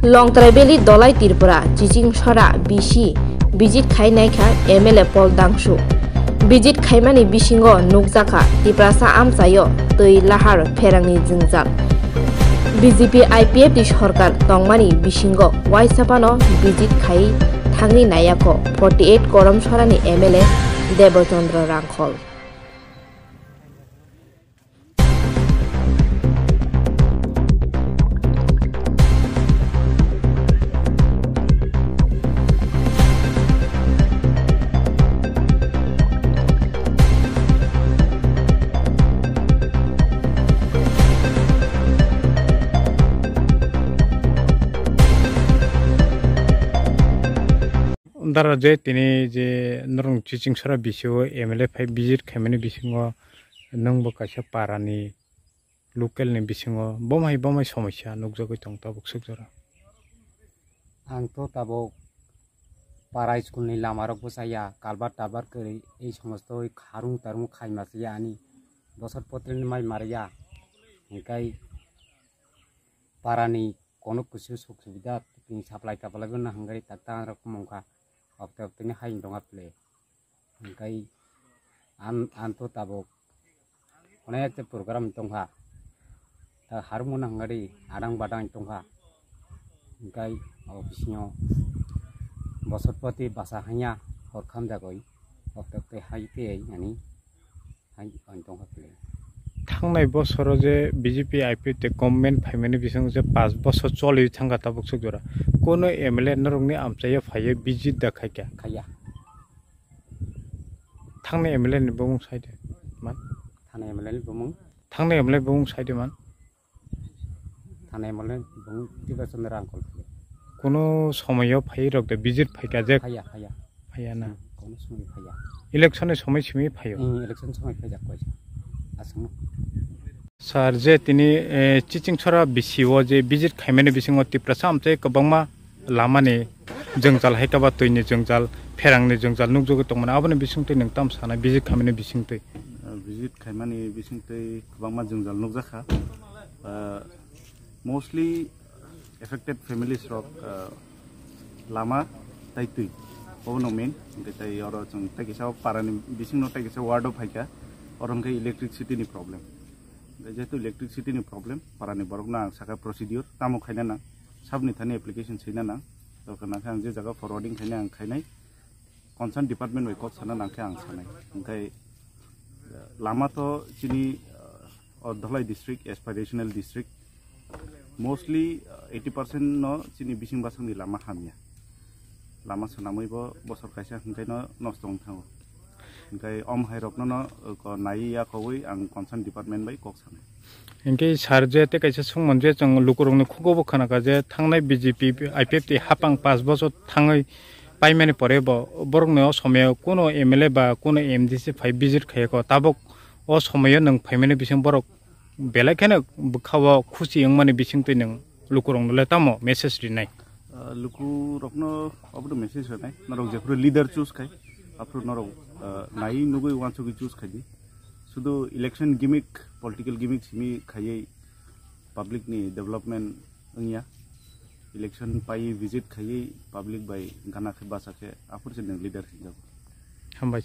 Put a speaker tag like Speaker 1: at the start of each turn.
Speaker 1: Longtrai Beli Dolai Tirpura, Jijing Shora, Bishi, Bijit Khai Naika, MLA Paul Dangshu. Bijit Khaimani Bishingo, Nukzaka, Tiprasa Amsayo, Tui Lahar, Perangni Zinzal. BJP IPF di Sorkar, Tongmani, Bishingo, Waisapano, Bijit Khai, Thangni Nayako, 48 Koram Shorani MLA, Debochandra Rangkhol.
Speaker 2: Dara je tini je norong Jijing Shora bisio MLA phai Bijit Khaimani bisingo nongbo kaisa parani local ni bisingo bomai samasya nugjagoi tongta buksuk jora
Speaker 3: ang to tabo para school ni lamarok bosaya kalbar tabar kari ei somosto kharung tarung khaimasiya ani bosor potrin mai maria engkai parani kono kusu suk subida pin supply kapalagon na hangari takta rokom mongka After ini hain dong aple, engkai anto tabok, onek te program tongha, harmon angari adang badang tongha, engkai ofisnya, bosotpati bahasa hanya horkam jagoi, after te hai te ani, hai tongha aple.
Speaker 2: Tangnai bosoro je BJP IPF te government Khaimani bising je 5 bosor choli thanga tabuk sujora kono MLA norongni amchaya phaye Bijit da khaikya
Speaker 3: Khaya
Speaker 2: tangnai MLA ni bumung saide man
Speaker 3: thane MLA bumung
Speaker 2: tangnai MLA bumung saide man
Speaker 3: thane MLA bumung Debochandra Rangkhol
Speaker 2: kono somoyo phaye rok de Bijit phaikya je
Speaker 3: khaya
Speaker 2: na
Speaker 3: kono somoy khaya
Speaker 2: election somoy simi phayo
Speaker 3: election somoy khaya koisa asung
Speaker 2: Sar je tini Jijing Shora bisio je Bijit Khaimani bisingo tiprasa amche kabangma lamani jongjal haikaba toini jongjal pherangni jongjal nukjogo tongmana aboni bisingtei ningtam sana Bijit Khaimani bisingtei
Speaker 4: Bijit Khaimani bisingtei kabangma jongjal nukjakha mostly affected families rok lama tai tui obono main tai oro jong tai kisa parani bisingno tai kisa ward of haika orangkai electricity ni problem jehetu electricity ni problem parani borokna saka procedure tamo khaina na sabni thani application chaina na to kana khang je jaga forwarding khaina ang khainai concern department bai kot sana nangkhe ang sanai engkai lama to chini Dholai district aspirational district mostly 80% no chini bising basang ni lama hamya lama sanamoi bo bosor kaisa engkai no nostong thango engkai hairokno no ko naiya khoi ang concern department bai kok sanai
Speaker 2: engkai sarje te kaisa sungmonje jong lukurongni khugobo khana ka je thangnai BJP IPF ti hapang 5 bosor thangai paimani pore bo borokno someyo kono MLA ba kono MDC 5 Bijit khayeko tabok o someyo nang paimani bising borok belakhene bukhawa khusi engmani bisingtei nang lukurongno le tamo message rinai
Speaker 4: lukurokno obdo message hanai narok jefru leader choose khai after narok nai nugui wansugi choose khai sudo election gimmick political gimmick simi khai public ni development ngya election pai visit khai public by gana khai basa ke afur se leader hinjab
Speaker 2: hambai